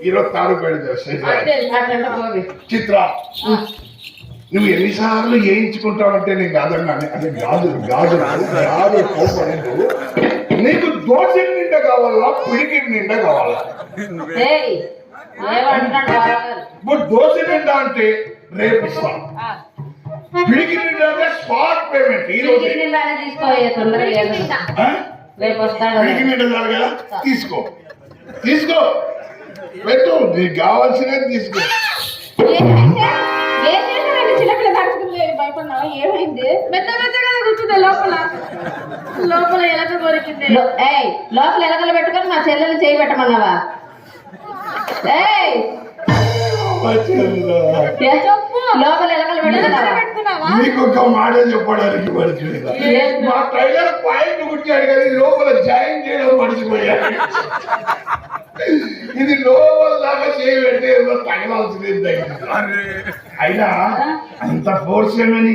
ఈరోజు తాడుపేట చిత్ర నువ్వు ఎన్నిసార్లు వేయించుకుంటావంటే నేను కాదన్నాను. అది గాజు కోపలేదు. నీకు దోశ నిండా కావాలా, పిడికి నిండా కావాలా? ఇప్పుడు దోశ నిండా అంటే రేపు ఇస్తాను, పిడికి నిండా అంటే స్పాట్ పేమెంట్ ఈ రోజు. పిడికి నిండా కదా, తీసుకో పెట్టు, నీకు కావాల్సినది తీసుకో. భయపడినా ఏమైంది? మెత్త మెత్తగా కూర్చుంది లోపల ఎలక కొరికింది. లోపల ఎలకలు పెట్టుకొని మా చెల్లెలు చేయి పెట్టమన్నావా? లోపల ఎలకలు పెట్టుకున్నావా? నీకు ఒక మాట చెప్పడానికి మర్చిపోయిందా? మా టైలర్ పాయింట్ కుట్టాడు కానీ లోపల జాయిన్ చేయడం మర్చిపోయాడు. ఇది లోపల దాకా చేయబెట్టే తగలాల్సింది. అయినా అంత ఫోర్స్ ఏమని